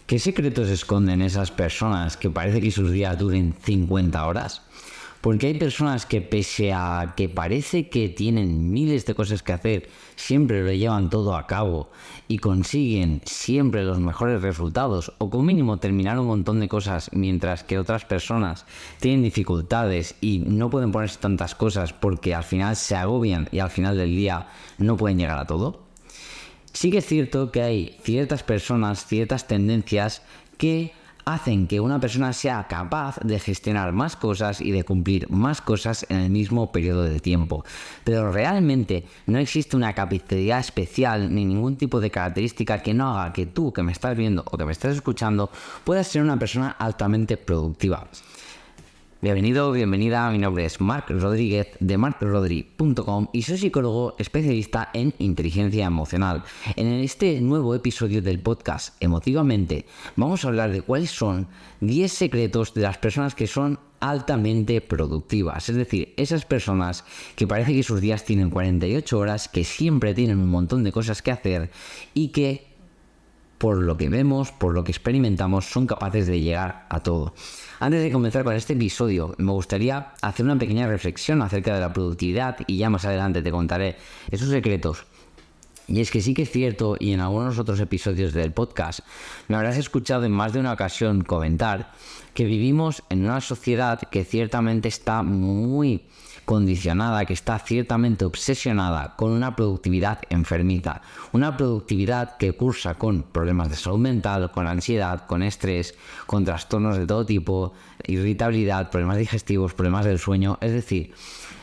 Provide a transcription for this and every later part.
¿Qué secretos esconden esas personas que parece que sus días duren 50 horas? Porque hay personas que pese a que parece que tienen miles de cosas que hacer, siempre lo llevan todo a cabo y consiguen siempre los mejores resultados o como mínimo terminar un montón de cosas, mientras que otras personas tienen dificultades y no pueden ponerse tantas cosas porque al final se agobian y al final del día no pueden llegar a todo. Sí que es cierto que hay ciertas personas, ciertas tendencias que hacen que una persona sea capaz de gestionar más cosas y de cumplir más cosas en el mismo periodo de tiempo. Pero realmente no existe una capacidad especial ni ningún tipo de característica que no haga que tú, que me estás viendo o que me estás escuchando, puedas ser una persona altamente productiva. Bienvenido, bienvenida, mi nombre es Marc Rodríguez de marcrodri.com y soy psicólogo especialista en inteligencia emocional. En este nuevo episodio del podcast Emotivamente vamos a hablar de cuáles son 10 secretos de las personas que son altamente productivas, es decir, esas personas que parece que sus días tienen 48 horas, que siempre tienen un montón de cosas que hacer y que por lo que vemos, por lo que experimentamos, son capaces de llegar a todo. Antes de comenzar con este episodio, me gustaría hacer una pequeña reflexión acerca de la productividad y ya más adelante te contaré esos secretos. Y es que sí que es cierto, y en algunos otros episodios del podcast me habrás escuchado en más de una ocasión comentar que vivimos en una sociedad que ciertamente está muy condicionada, que está ciertamente obsesionada con una productividad enfermiza, una productividad que cursa con problemas de salud mental, con ansiedad, con estrés, con trastornos de todo tipo, irritabilidad, problemas digestivos, problemas del sueño, es decir,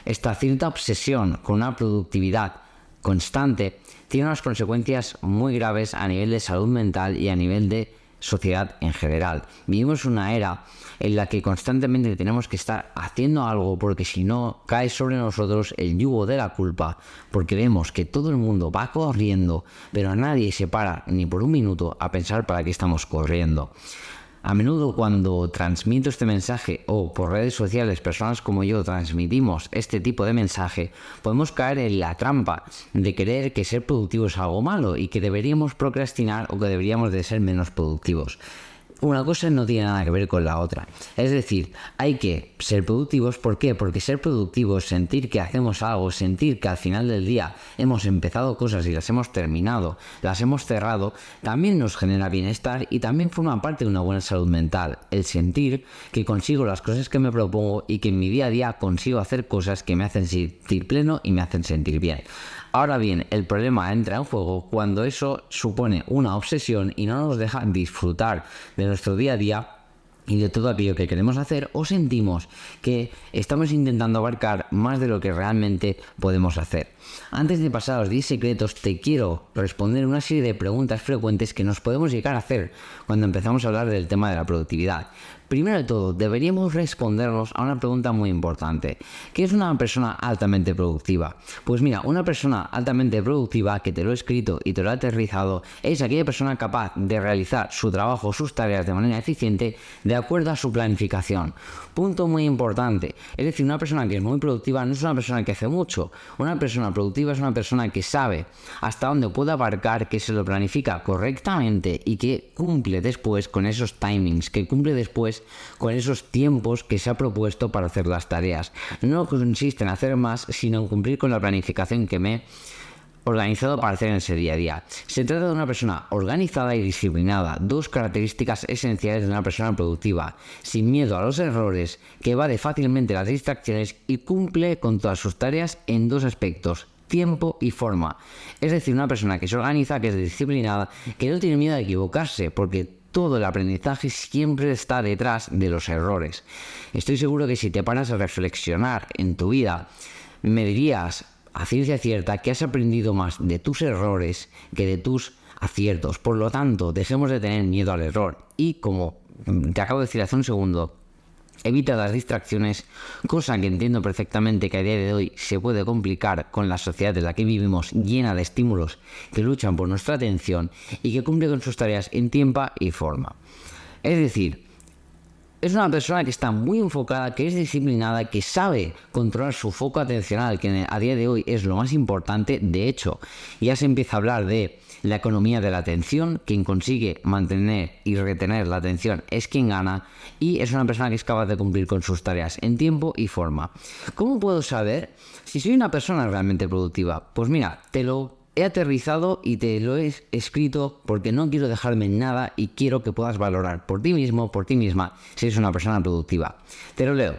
esta cierta obsesión con una productividad constante tiene unas consecuencias muy graves a nivel de salud mental y a nivel de sociedad en general. Vivimos una era en la que constantemente tenemos que estar haciendo algo porque si no cae sobre nosotros el yugo de la culpa, porque vemos que todo el mundo va corriendo, pero nadie se para ni por un minuto a pensar para qué estamos corriendo. A menudo cuando transmito este mensaje o por redes sociales personas como yo transmitimos este tipo de mensaje, podemos caer en la trampa de creer que ser productivo es algo malo y que deberíamos procrastinar o que deberíamos de ser menos productivos. Una cosa no tiene nada que ver con la otra. Es decir, hay que ser productivos. ¿Por qué? Porque ser productivos, sentir que hacemos algo, sentir que al final del día hemos empezado cosas y las hemos terminado, las hemos cerrado, también nos genera bienestar y también forma parte de una buena salud mental. El sentir que consigo las cosas que me propongo y que en mi día a día consigo hacer cosas que me hacen sentir pleno y me hacen sentir bien. Ahora bien, el problema entra en juego cuando eso supone una obsesión y no nos deja disfrutar de nuestro día a día y de todo aquello que queremos hacer, o sentimos que estamos intentando abarcar más de lo que realmente podemos hacer. Antes de pasar a los 10 secretos, te quiero responder una serie de preguntas frecuentes que nos podemos llegar a hacer cuando empezamos a hablar del tema de la productividad. Primero de todo, deberíamos respondernos a una pregunta muy importante. ¿Qué es una persona altamente productiva? Pues mira, una persona altamente productiva, que te lo he escrito y te lo he aterrizado, es aquella persona capaz de realizar su trabajo, sus tareas de manera eficiente, de acuerdo a su planificación. Punto muy importante. Es decir, una persona que es muy productiva no es una persona que hace mucho. Una persona productiva es una persona que sabe hasta dónde puede abarcar, que se lo planifica correctamente y que cumple después con esos timings, que cumple después con esos tiempos que se ha propuesto para hacer las tareas. No consiste en hacer más, sino en cumplir con la planificación que me he organizado para hacer en ese día a día. Se trata de una persona organizada y disciplinada, dos características esenciales de una persona productiva, sin miedo a los errores, que evade fácilmente las distracciones y cumple con todas sus tareas en dos aspectos: tiempo y forma. Es decir, una persona que se organiza, que es disciplinada, que no tiene miedo a equivocarse, porque todo el aprendizaje siempre está detrás de los errores. Estoy seguro que si te paras a reflexionar en tu vida, me dirías a ciencia cierta que has aprendido más de tus errores que de tus aciertos. Por lo tanto, dejemos de tener miedo al error. Y como te acabo de decir hace un segundo, evita las distracciones, cosa que entiendo perfectamente que a día de hoy se puede complicar con la sociedad en la que vivimos, llena de estímulos que luchan por nuestra atención y que cumple con sus tareas en tiempo y forma. Es decir, Es una persona que está muy enfocada, que es disciplinada, que sabe controlar su foco atencional, que a día de hoy es lo más importante. De hecho, ya se empieza a hablar de la economía de la atención. Quien consigue mantener y retener la atención es quien gana, y es una persona que es capaz de cumplir con sus tareas en tiempo y forma. ¿Cómo puedo saber si soy una persona realmente productiva? Pues mira, te lo he aterrizado y te lo he escrito porque no quiero dejarme nada y quiero que puedas valorar por ti mismo, por ti misma, si eres una persona productiva. Te lo leo.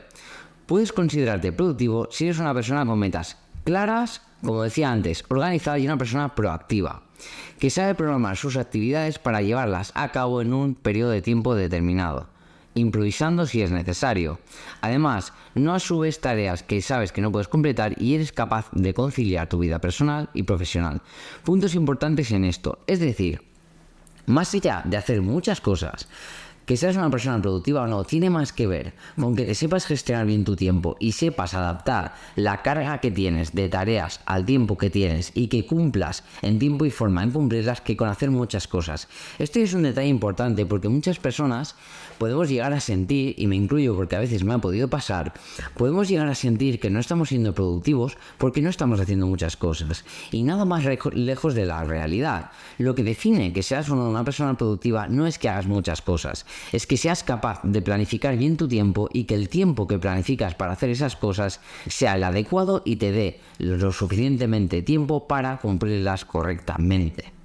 Puedes considerarte productivo si eres una persona con metas claras, como decía antes, organizada, y una persona proactiva, que sabe programar sus actividades para llevarlas a cabo en un periodo de tiempo determinado, improvisando si es necesario. Además, no asumes tareas que sabes que no puedes completar y eres capaz de conciliar tu vida personal y profesional. Puntos importantes en esto, es decir, más allá de hacer muchas cosas, que seas una persona productiva o no, tiene más que ver con que te sepas gestionar bien tu tiempo y sepas adaptar la carga que tienes de tareas al tiempo que tienes y que cumplas en tiempo y forma en cumplirlas, que con hacer muchas cosas. Esto es un detalle importante porque muchas personas podemos llegar a sentir, y me incluyo porque a veces me ha podido pasar, podemos llegar a sentir que no estamos siendo productivos porque no estamos haciendo muchas cosas, y nada más lejos de la realidad. Lo que define que seas una persona productiva no es que hagas muchas cosas, es que seas capaz de planificar bien tu tiempo y que el tiempo que planificas para hacer esas cosas sea el adecuado y te dé lo suficientemente tiempo para cumplirlas correctamente.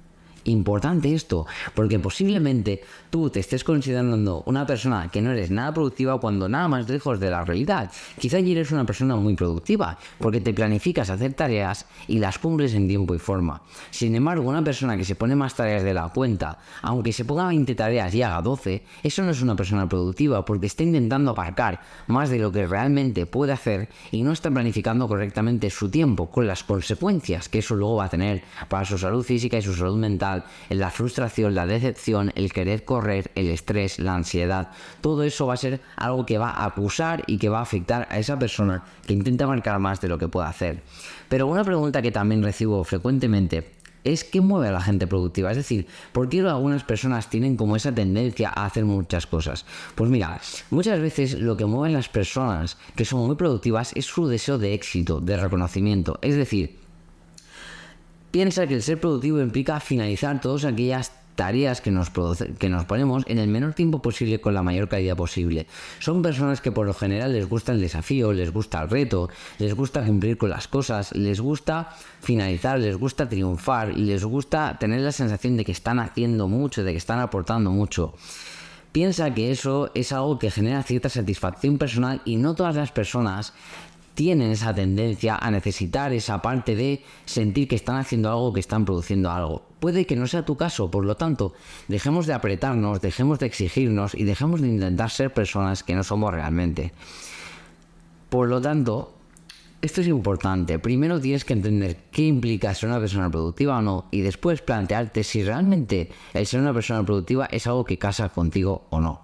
Importante esto, porque posiblemente tú te estés considerando una persona que no eres nada productiva cuando nada más lejos de la realidad. Quizá ya eres una persona muy productiva porque te planificas hacer tareas y las cumples en tiempo y forma. Sin embargo, una persona que se pone más tareas de la cuenta, aunque se ponga 20 tareas y haga 12, eso no es una persona productiva porque está intentando abarcar más de lo que realmente puede hacer y no está planificando correctamente su tiempo, con las consecuencias que eso luego va a tener para su salud física y su salud mental, en la frustración, la decepción, el querer correr, el estrés, la ansiedad. Todo eso va a ser algo que va a acusar y que va a afectar a esa persona que intenta abarcar más de lo que puede hacer. Pero una pregunta que también recibo frecuentemente es ¿qué mueve a la gente productiva? Es decir, ¿por qué algunas personas tienen como esa tendencia a hacer muchas cosas? Pues mira, muchas veces lo que mueve a las personas que son muy productivas es su deseo de éxito, de reconocimiento. Es decir, piensa que el ser productivo implica finalizar todas aquellas tareas que nos ponemos en el menor tiempo posible con la mayor calidad posible. Son personas que por lo general les gusta el desafío, les gusta el reto, les gusta cumplir con las cosas, les gusta finalizar, les gusta triunfar y les gusta tener la sensación de que están haciendo mucho, de que están aportando mucho. Piensa que eso es algo que genera cierta satisfacción personal y no todas las personas tienen esa tendencia a necesitar esa parte de sentir que están haciendo algo, que están produciendo algo. Puede que no sea tu caso, por lo tanto, dejemos de apretarnos, dejemos de exigirnos y dejemos de intentar ser personas que no somos realmente. Por lo tanto, esto es importante. Primero tienes que entender qué implica ser una persona productiva o no, y después plantearte si realmente el ser una persona productiva es algo que casa contigo o no.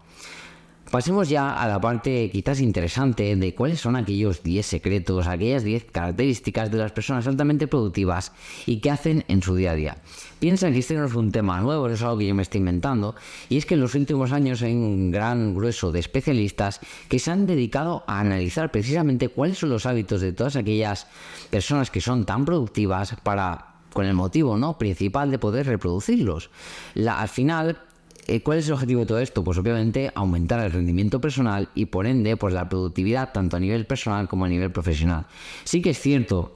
Pasemos ya a la parte quizás interesante de cuáles son aquellos 10 secretos, aquellas 10 características de las personas altamente productivas y qué hacen en su día a día. Piensa que este no es un tema nuevo, es algo que yo me estoy inventando, y es que en los últimos años hay un gran grueso de especialistas que se han dedicado a analizar precisamente cuáles son los hábitos de todas aquellas personas que son tan productivas con el motivo principal de poder reproducirlos. Al final, ¿cuál es el objetivo de todo esto? Pues obviamente aumentar el rendimiento personal y por ende pues la productividad tanto a nivel personal como a nivel profesional. Sí que es cierto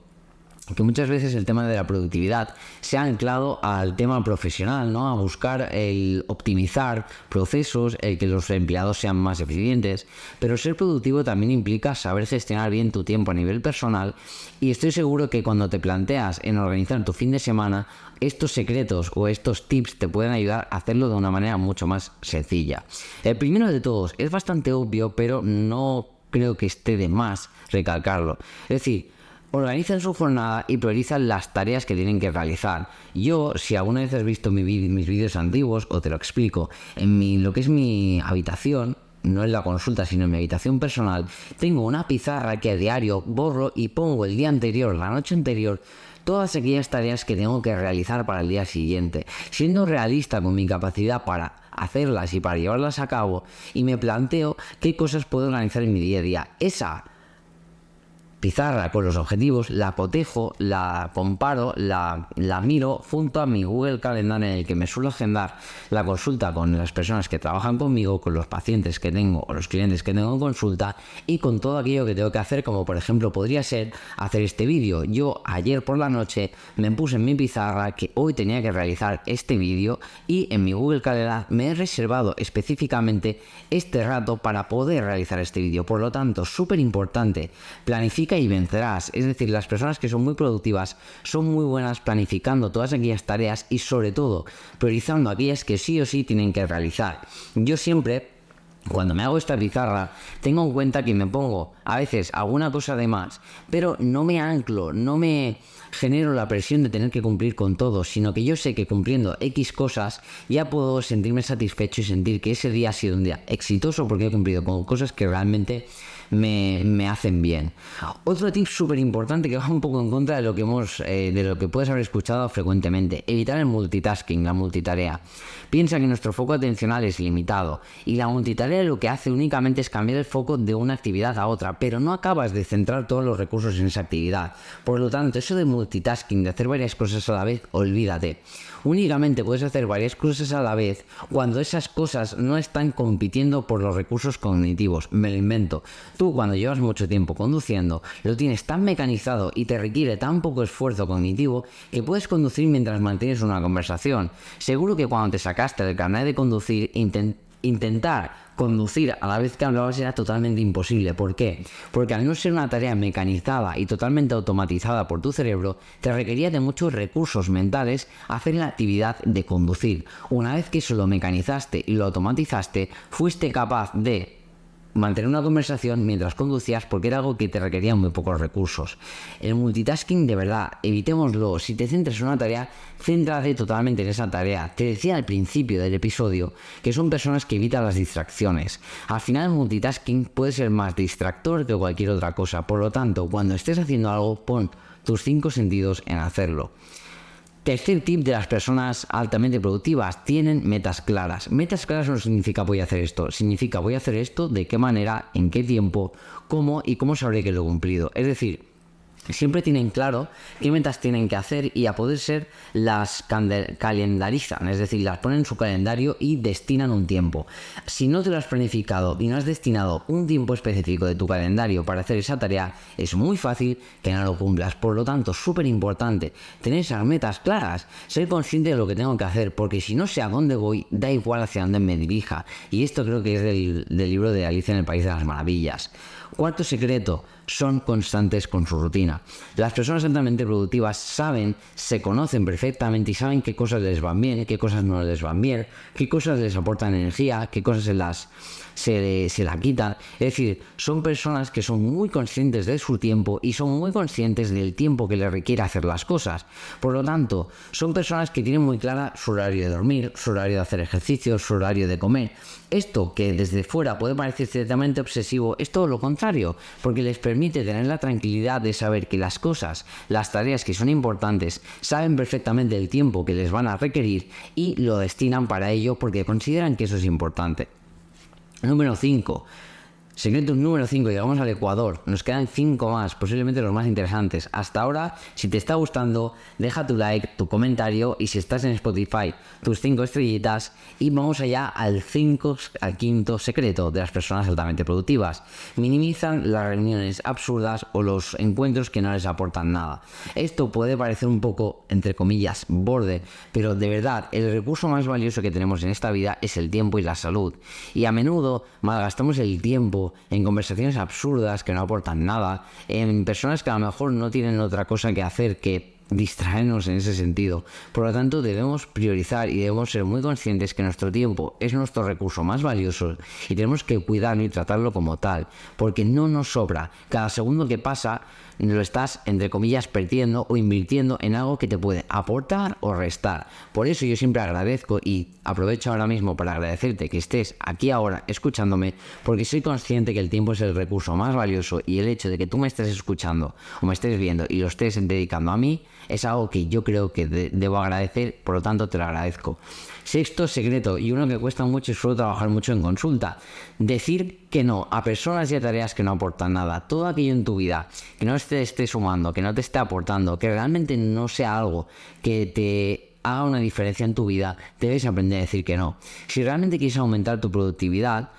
que muchas veces el tema de la productividad se ha anclado al tema profesional, ¿no? A buscar el optimizar procesos, el que los empleados sean más eficientes, pero ser productivo también implica saber gestionar bien tu tiempo a nivel personal, y estoy seguro que cuando te planteas en organizar tu fin de semana, estos secretos o estos tips te pueden ayudar a hacerlo de una manera mucho más sencilla. El primero de todos es bastante obvio, pero no creo que esté de más recalcarlo. Es decir, organizan su jornada y priorizan las tareas que tienen que realizar. Yo, si alguna vez has visto mis vídeos antiguos, o te lo explico, en lo que es mi habitación, no en la consulta, sino en mi habitación personal, tengo una pizarra que a diario borro y pongo el día anterior, la noche anterior, todas aquellas tareas que tengo que realizar para el día siguiente, siendo realista con mi capacidad para hacerlas y para llevarlas a cabo, y me planteo qué cosas puedo organizar en mi día a día. Esa pizarra con los objetivos la cotejo, la comparo, la miro junto a mi Google Calendar, en el que me suelo agendar la consulta con las personas que trabajan conmigo, con los pacientes que tengo o los clientes que tengo en consulta, y con todo aquello que tengo que hacer, como por ejemplo podría ser hacer este vídeo. Yo ayer por la noche me puse en mi pizarra que hoy tenía que realizar este vídeo, y en mi Google Calendar me he reservado específicamente este rato para poder realizar este vídeo. Por lo tanto, súper importante, planifica y vencerás. Es decir, las personas que son muy productivas son muy buenas planificando todas aquellas tareas y sobre todo priorizando aquellas que sí o sí tienen que realizar. Yo siempre, cuando me hago esta pizarra, tengo en cuenta que me pongo a veces alguna cosa de más, pero no me anclo, no me genero la presión de tener que cumplir con todo, sino que yo sé que cumpliendo X cosas ya puedo sentirme satisfecho y sentir que ese día ha sido un día exitoso porque he cumplido con cosas que realmente me hacen bien. Otro tip súper importante que va un poco en contra de lo que puedes haber escuchado frecuentemente: evitar el multitasking, la multitarea. Piensa que nuestro foco atencional es limitado y la multitarea lo que hace únicamente es cambiar el foco de una actividad a otra, pero no acabas de centrar todos los recursos en esa actividad. Por lo tanto, eso de multitasking, de hacer varias cosas a la vez, olvídate. Únicamente puedes hacer varias cosas a la vez cuando esas cosas no están compitiendo por los recursos cognitivos. Me lo invento. Tú, cuando llevas mucho tiempo conduciendo, lo tienes tan mecanizado y te requiere tan poco esfuerzo cognitivo que puedes conducir mientras mantienes una conversación. Seguro que cuando te sacaste el carnet de conducir, intentar conducir a la vez que hablabas era totalmente imposible. ¿Por qué? Porque al no ser una tarea mecanizada y totalmente automatizada por tu cerebro, te requería de muchos recursos mentales hacer la actividad de conducir. Una vez que eso lo mecanizaste y lo automatizaste, fuiste capaz de mantener una conversación mientras conducías, porque era algo que te requería muy pocos recursos. El multitasking, de verdad, evitémoslo. Si te centras en una tarea, céntrate totalmente en esa tarea. Te decía al principio del episodio que son personas que evitan las distracciones. Al final, el multitasking puede ser más distractor que cualquier otra cosa. Por lo tanto, cuando estés haciendo algo, pon tus 5 sentidos en hacerlo. Tercer tip de las personas altamente productivas: tienen metas claras. Metas claras no significa voy a hacer esto, significa voy a hacer esto, de qué manera, en qué tiempo, cómo y cómo sabré que lo he cumplido. Es decir, siempre tienen claro qué metas tienen que hacer y a poder ser las calendarizan, es decir, las ponen en su calendario y destinan un tiempo. Si no te lo has planificado y no has destinado un tiempo específico de tu calendario para hacer esa tarea, es muy fácil que no lo cumplas. Por lo tanto, súper importante tener esas metas claras, ser consciente de lo que tengo que hacer, porque si no sé a dónde voy, da igual hacia dónde me dirija. Y esto creo que es del libro de Alicia en el País de las Maravillas. Cuarto secreto: son constantes con su rutina. Las personas altamente productivas se conocen perfectamente y saben qué cosas les van bien, qué cosas no les van bien, qué cosas les aportan energía, qué cosas se la quitan. Es decir, son personas que son muy conscientes de su tiempo y son muy conscientes del tiempo que les requiere hacer las cosas. Por lo tanto, son personas que tienen muy clara su horario de dormir, su horario de hacer ejercicio, su horario de comer. Esto, que desde fuera puede parecer ciertamente obsesivo, es todo lo contrario, porque les permite tener la tranquilidad de saber que las cosas, las tareas que son importantes, saben perfectamente el tiempo que les van a requerir y lo destinan para ello porque consideran que eso es importante. Número 5. Secreto número 5, llegamos al Ecuador. Nos quedan 5 más, posiblemente los más interesantes. Hasta ahora, si te está gustando, deja tu like, tu comentario, y si estás en Spotify, tus 5 estrellitas. Y vamos allá al quinto secreto de las personas altamente productivas: minimizan las reuniones absurdas o los encuentros que no les aportan nada. Esto puede parecer un poco, entre comillas, borde, pero de verdad, el recurso más valioso que tenemos en esta vida es el tiempo y la salud. Y a menudo malgastamos el tiempo en conversaciones absurdas que no aportan nada, en personas que a lo mejor no tienen otra cosa que hacer que distraernos en ese sentido. Por lo tanto, debemos priorizar y debemos ser muy conscientes que nuestro tiempo es nuestro recurso más valioso y tenemos que cuidarlo y tratarlo como tal, porque no nos sobra. Cada segundo que pasa lo estás, entre comillas, perdiendo o invirtiendo en algo que te puede aportar o restar. Por eso yo siempre agradezco, y aprovecho ahora mismo para agradecerte que estés aquí ahora escuchándome, porque soy consciente que el tiempo es el recurso más valioso, y el hecho de que tú me estés escuchando o me estés viendo y lo estés dedicando a mí es algo que yo creo que debo agradecer, por lo tanto te lo agradezco. Sexto secreto, y uno que cuesta mucho y suelo trabajar mucho en consulta: decir que no a personas y a tareas que no aportan nada. Todo aquello en tu vida que no te esté sumando, que no te esté aportando, que realmente no sea algo que te haga una diferencia en tu vida, debes aprender a decir que no. Si realmente quieres aumentar tu productividad,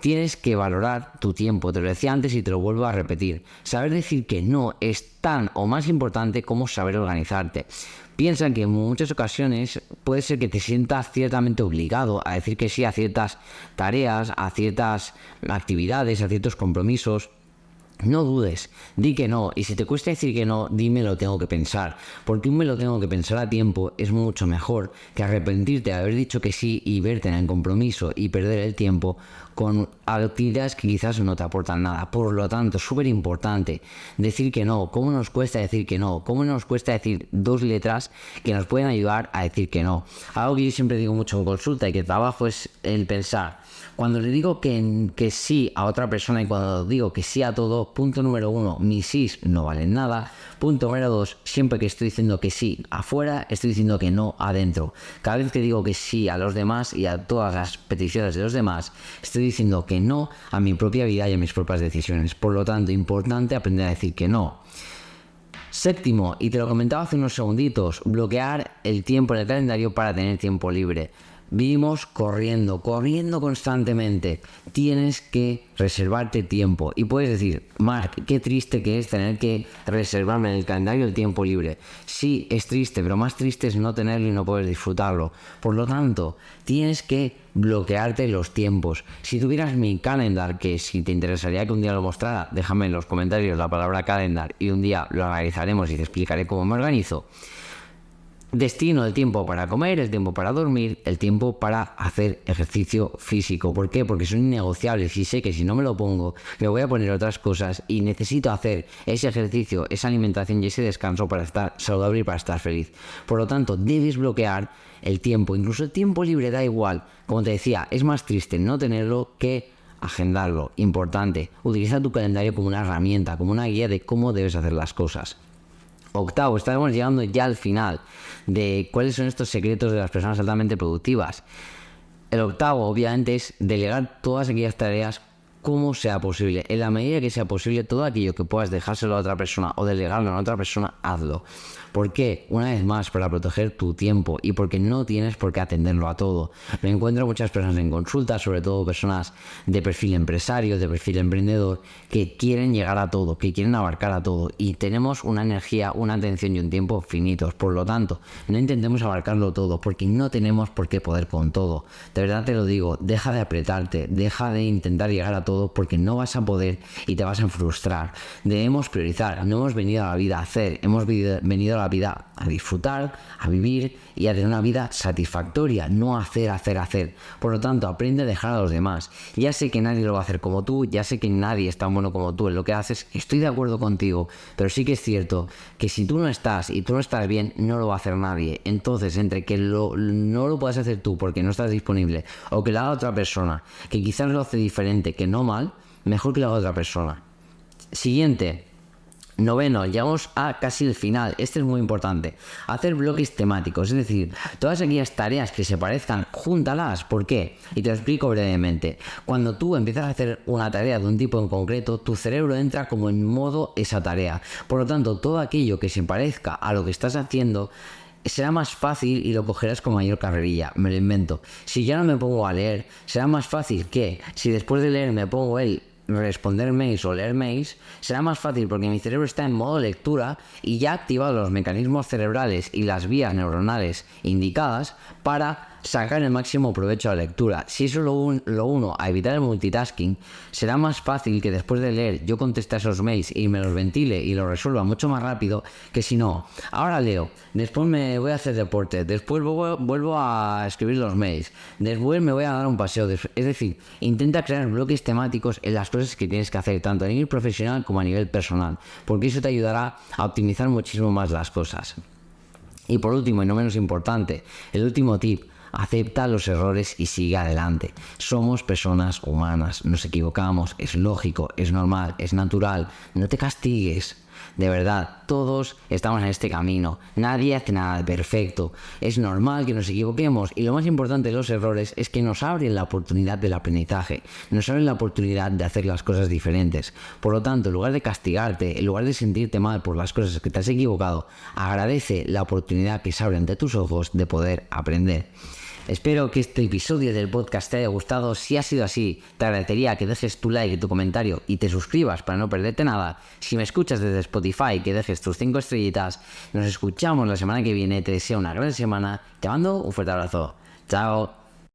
tienes que valorar tu tiempo. Te lo decía antes y te lo vuelvo a repetir. Saber decir que no es tan o más importante como saber organizarte. Piensa que en muchas ocasiones puede ser que te sientas ciertamente obligado a decir que sí a ciertas tareas, a ciertas actividades, a ciertos compromisos. No dudes, di que no, y si te cuesta decir que no, dime lo tengo que pensar, porque un me lo tengo que pensar a tiempo es mucho mejor que arrepentirte de haber dicho que sí y verte en el compromiso y perder el tiempo con actividades que quizás no te aportan nada. Por lo tanto, es súper importante decir que no. ¿Cómo nos cuesta decir que no? ¿Cómo nos cuesta decir 2 letras que nos pueden ayudar a decir que no? Algo que yo siempre digo mucho en consulta y que trabajo es el pensar. Cuando le digo que sí a otra persona y cuando digo que sí a todo, punto número 1, mis sís no valen nada. Punto número 2, siempre que estoy diciendo que sí afuera, estoy diciendo que no adentro. Cada vez que digo que sí a los demás y a todas las peticiones de los demás, estoy diciendo que no a mi propia vida y a mis propias decisiones. Por lo tanto, importante aprender a decir que no. Séptimo, y te lo comentaba hace unos segunditos, bloquear el tiempo en el calendario para tener tiempo libre. Vivimos corriendo constantemente. Tienes que reservarte tiempo. Y puedes decir, Marc, qué triste que es tener que reservarme en el calendario el tiempo libre. Sí, es triste, pero más triste es no tenerlo y no poder disfrutarlo. Por lo tanto, tienes que bloquearte los tiempos. Si tuvieras mi calendar, que si te interesaría que un día lo mostrara, déjame en los comentarios la palabra calendar y un día lo analizaremos y te explicaré cómo me organizo. Destino el tiempo para comer, el tiempo para dormir, el tiempo para hacer ejercicio físico. ¿Por qué? Porque son innegociables y sé que si no me lo pongo, me voy a poner otras cosas y necesito hacer ese ejercicio, esa alimentación y ese descanso para estar saludable y para estar feliz. Por lo tanto, debes bloquear el tiempo. Incluso el tiempo libre da igual. Como te decía, es más triste no tenerlo que agendarlo. Importante, utiliza tu calendario como una herramienta, como una guía de cómo debes hacer las cosas. Octavo, estamos llegando ya al final de cuáles son estos secretos de las personas altamente productivas. El octavo, obviamente, es delegar todas aquellas tareas como sea posible. En la medida que sea posible, todo aquello que puedas dejárselo a otra persona o delegarlo a otra persona, hazlo. ¿Por qué? Una vez más, para proteger tu tiempo y porque no tienes por qué atenderlo a todo. Me encuentro muchas personas en consulta, sobre todo personas de perfil empresario, de perfil emprendedor, que quieren llegar a todo, que quieren abarcar a todo. Y tenemos una energía, una atención y un tiempo finitos. Por lo tanto, no intentemos abarcarlo todo, porque no tenemos por qué poder con todo. De verdad te lo digo, deja de apretarte, deja de intentar llegar a todo, porque no vas a poder y te vas a frustrar. Debemos priorizar. No hemos venido a la vida a hacer, hemos venido a la vida a disfrutar, a vivir y a tener una vida satisfactoria, no hacer. Por lo tanto, aprende a dejar a los demás. Ya sé que nadie lo va a hacer como tú, ya sé que nadie es tan bueno como tú en lo que haces, estoy de acuerdo contigo, pero sí que es cierto que si tú no estás y tú no estás bien, no lo va a hacer nadie. Entonces, entre que no lo puedas hacer tú porque no estás disponible o que lo haga otra persona, que quizás lo hace diferente, que no mal, mejor que lo haga otra persona. Siguiente. Noveno, llegamos a casi el final. Este es muy importante. Hacer bloques temáticos, es decir, todas aquellas tareas que se parezcan, júntalas. ¿Por qué? Y te lo explico brevemente. Cuando tú empiezas a hacer una tarea de un tipo en concreto, tu cerebro entra como en modo esa tarea. Por lo tanto, todo aquello que se parezca a lo que estás haciendo será más fácil y lo cogerás con mayor carrerilla. Me lo invento. Si ya no me pongo a leer, será más fácil que si después de leer me pongo responder mails o leer mails, será más fácil porque mi cerebro está en modo lectura y ya ha activado los mecanismos cerebrales y las vías neuronales indicadas para sacar el máximo provecho a la lectura. Si eso lo uno a evitar el multitasking, será más fácil que después de leer yo conteste a esos mails y me los ventile y los resuelva mucho más rápido que si no. Ahora leo, después me voy a hacer deporte, después vuelvo a escribir los mails, después me voy a dar un paseo. Es decir, intenta crear bloques temáticos en las cosas que tienes que hacer, tanto a nivel profesional como a nivel personal, porque eso te ayudará a optimizar muchísimo más las cosas. Y por último, y no menos importante, el último tip: acepta los errores y sigue adelante. Somos personas humanas, nos equivocamos, es lógico, es normal, es natural. No te castigues. De verdad, todos estamos en este camino. Nadie hace nada perfecto. Es normal que nos equivoquemos y lo más importante de los errores es que nos abren la oportunidad del aprendizaje. Nos abren la oportunidad de hacer las cosas diferentes. Por lo tanto, en lugar de castigarte, en lugar de sentirte mal por las cosas que te has equivocado, agradece la oportunidad que se abre ante tus ojos de poder aprender. Espero que este episodio del podcast te haya gustado. Si ha sido así, te agradecería que dejes tu like y tu comentario y te suscribas para no perderte nada. Si me escuchas desde Spotify, que dejes tus 5 estrellitas. Nos escuchamos la semana que viene. Te deseo una gran semana. Te mando un fuerte abrazo. Chao.